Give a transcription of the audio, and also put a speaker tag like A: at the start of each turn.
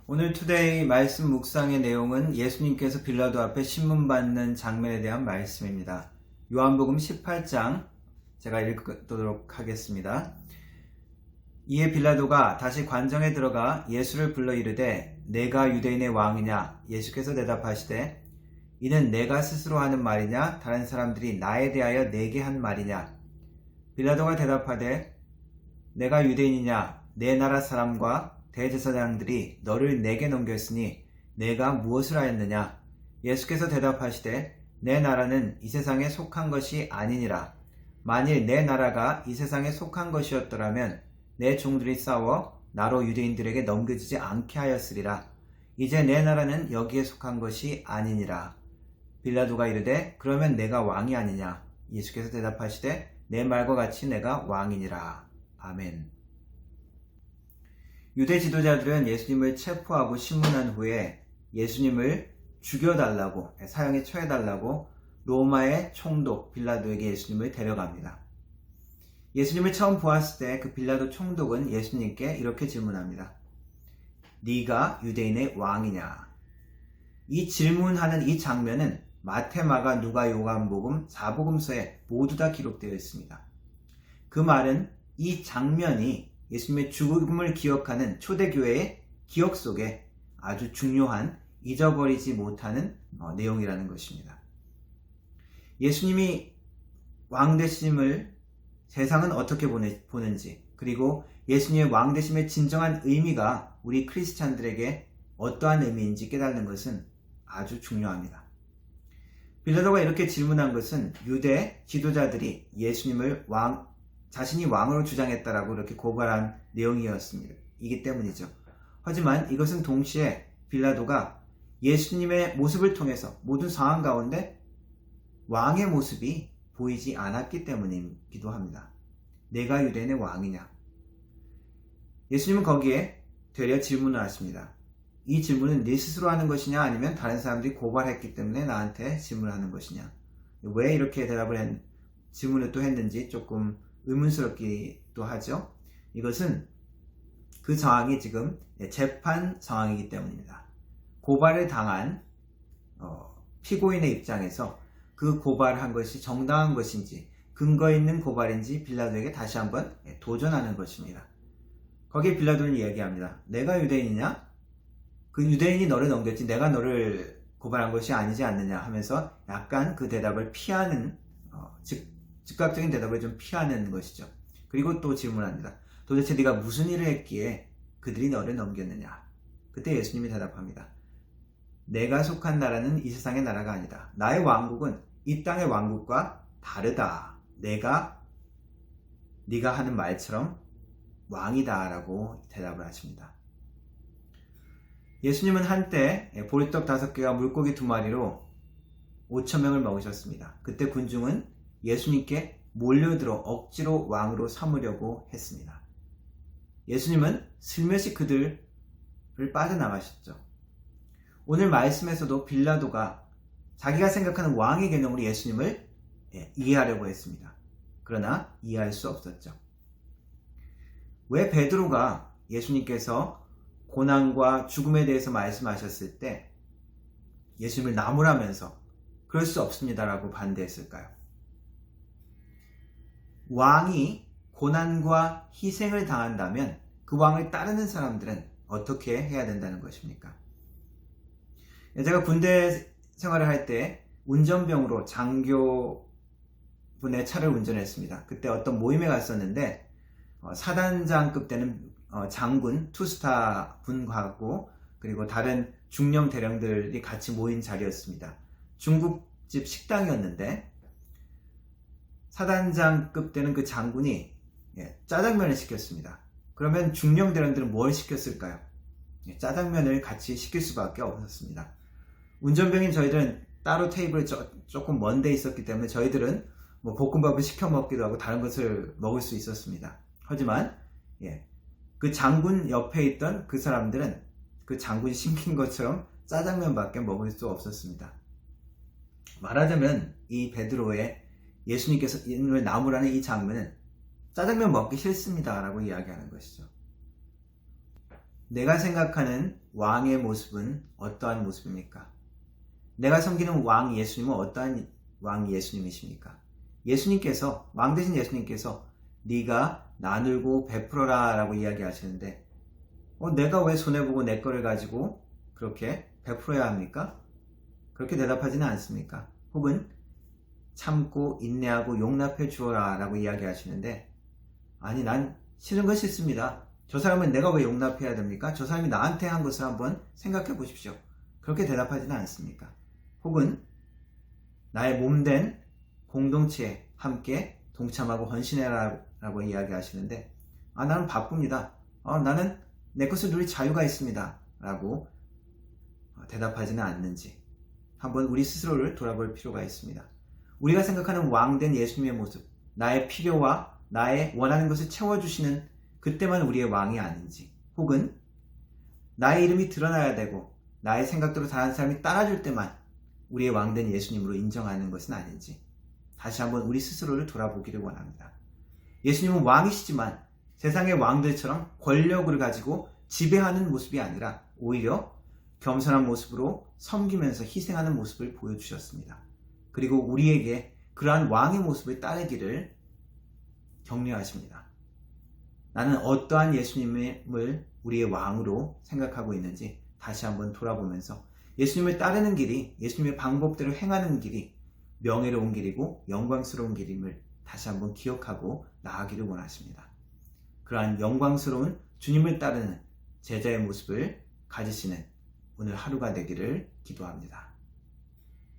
A: 오늘 투데이 말씀 묵상의 내용은 예수님께서 빌라도 앞에 신문받는 장면에 대한 말씀입니다. 요한복음 18장 제가 읽도록 하겠습니다. 이에 빌라도가 다시 관정에 들어가 예수를 불러 이르되 내가 유대인의 왕이냐? 예수께서 대답하시되 이는 내가 스스로 하는 말이냐? 다른 사람들이 나에 대하여 내게 한 말이냐? 빌라도가 대답하되 내가 유대인이냐? 내 나라 사람과 대제사장들이 너를 내게 넘겼으니 내가 무엇을 하였느냐? 예수께서 대답하시되 내 나라는 이 세상에 속한 것이 아니니라. 만일 내 나라가 이 세상에 속한 것이었더라면 내 종들이 싸워 나로 유대인들에게 넘겨지지 않게 하였으리라. 이제 내 나라는 여기에 속한 것이 아니니라. 빌라도가 이르되 그러면 내가 왕이 아니냐? 예수께서 대답하시되 내 말과 같이 내가 왕이니라. 아멘. 유대 지도자들은 예수님을 체포하고 신문한 후에 예수님을 죽여달라고, 사형에 처해달라고 로마의 총독 빌라도에게 예수님을 데려갑니다. 예수님을 처음 보았을 때 그 빌라도 총독은 예수님께 이렇게 질문합니다. 네가 유대인의 왕이냐? 이 질문하는 이 장면은 마태, 마가, 누가, 요한복음, 사복음서에 모두 다 기록되어 있습니다. 그 말은 이 장면이 예수님의 죽음을 기억하는 초대교회의 기억 속에 아주 중요한 잊어버리지 못하는 내용이라는 것입니다. 예수님이 왕되심을 세상은 어떻게 보는지, 그리고 예수님의 왕되심의 진정한 의미가 우리 크리스찬들에게 어떠한 의미인지 깨닫는 것은 아주 중요합니다. 빌라도가 이렇게 질문한 것은 유대 지도자들이 예수님을 자신이 왕으로 주장했다라고 이렇게 고발한 내용이었습니다. 이기 때문이죠. 하지만 이것은 동시에 빌라도가 예수님의 모습을 통해서 모든 상황 가운데 왕의 모습이 보이지 않았기 때문이기도 합니다. 내가 유대인의 왕이냐? 예수님은 거기에 되려 질문을 하십니다. 이 질문은 네 스스로 하는 것이냐 아니면 다른 사람들이 고발했기 때문에 나한테 질문하는 것이냐? 왜 이렇게 질문을 또 했는지 조금 의문스럽기도 하죠. 이것은 그 상황이 지금 재판 상황이기 때문입니다. 고발을 당한 피고인의 입장에서 그 고발한 것이 정당한 것인지 근거 있는 고발인지 빌라도에게 다시 한번 도전하는 것입니다. 거기에 빌라도는 이야기합니다. 내가 유대인이냐? 그 유대인이 너를 넘겼지 내가 너를 고발한 것이 아니지 않느냐 하면서 약간 그 대답을 피하는 즉각적인 대답을 좀 피하는 것이죠. 그리고 또 질문합니다. 도대체 네가 무슨 일을 했기에 그들이 너를 넘겼느냐? 그때 예수님이 대답합니다. 내가 속한 나라는 이 세상의 나라가 아니다. 나의 왕국은 이 땅의 왕국과 다르다. 네가 하는 말처럼 왕이다 라고 대답을 하십니다. 예수님은 한때 보리떡 5개와 물고기 2마리로 5,000명을 먹으셨습니다. 그때 군중은 예수님께 몰려들어 억지로 왕으로 삼으려고 했습니다. 예수님은 슬며시 그들을 빠져나가셨죠. 오늘 말씀에서도 빌라도가 자기가 생각하는 왕의 개념으로 예수님을 이해하려고 했습니다. 그러나 이해할 수 없었죠. 왜 베드로가 예수님께서 고난과 죽음에 대해서 말씀하셨을 때 예수님을 나무라면서 그럴 수 없습니다라고 반대했을까요? 왕이 고난과 희생을 당한다면 그 왕을 따르는 사람들은 어떻게 해야 된다는 것입니까? 제가 군대 생활을 할 때 운전병으로 장교분의 차를 운전했습니다. 그때 어떤 모임에 갔었는데 사단장급 되는 장군, 투스타 군하고 그리고 다른 중령 대령들이 같이 모인 자리였습니다. 중국집 식당이었는데 사단장급 되는 그 장군이 짜장면을 시켰습니다. 그러면 중령 대령들은 뭘 시켰을까요? 짜장면을 같이 시킬 수밖에 없었습니다. 운전병인 저희들은 따로 테이블 조금 먼 데 있었기 때문에 저희들은 볶음밥을 시켜 먹기도 하고 다른 것을 먹을 수 있었습니다. 하지만 그 장군 옆에 있던 그 사람들은 그 장군이 시킨 것처럼 짜장면밖에 먹을 수 없었습니다. 말하자면 이 베드로의 예수님께서 인을 나무라는 이 장면은 짜장면 먹기 싫습니다 라고 이야기하는 것이죠. 내가 생각하는 왕의 모습은 어떠한 모습입니까? 내가 섬기는 왕 예수님은 어떠한 왕 예수님이십니까? 예수님께서, 왕 대신 예수님께서 네가 나누고 베풀어라 라고 이야기하시는데 내가 왜 손해보고 내 거를 가지고 그렇게 베풀어야 합니까? 그렇게 대답하지는 않습니까? 혹은 참고 인내하고 용납해 주어라 라고 이야기하시는데 아니 난 싫은 거 싫습니다. 저 사람은 내가 왜 용납해야 됩니까? 저 사람이 나한테 한 것을 한번 생각해 보십시오. 그렇게 대답하지는 않습니까? 혹은 나의 몸된 공동체에 함께 동참하고 헌신해라 라고 이야기하시는데 나는 바쁩니다. 나는 내 것을 누릴 자유가 있습니다. 라고 대답하지는 않는지 한번 우리 스스로를 돌아볼 필요가 있습니다. 우리가 생각하는 왕된 예수님의 모습, 나의 필요와 나의 원하는 것을 채워주시는 그때만 우리의 왕이 아닌지, 혹은 나의 이름이 드러나야 되고 나의 생각대로 다른 사람이 따라줄 때만 우리의 왕된 예수님으로 인정하는 것은 아닌지 다시 한번 우리 스스로를 돌아보기를 원합니다. 예수님은 왕이시지만 세상의 왕들처럼 권력을 가지고 지배하는 모습이 아니라 오히려 겸손한 모습으로 섬기면서 희생하는 모습을 보여주셨습니다. 그리고 우리에게 그러한 왕의 모습을 따르기를 격려하십니다. 나는 어떠한 예수님을 우리의 왕으로 생각하고 있는지 다시 한번 돌아보면서 예수님을 따르는 길이, 예수님의 방법대로 행하는 길이 명예로운 길이고 영광스러운 길임을 다시 한번 기억하고 나아가기를 원하십니다. 그러한 영광스러운 주님을 따르는 제자의 모습을 가지시는 오늘 하루가 되기를 기도합니다.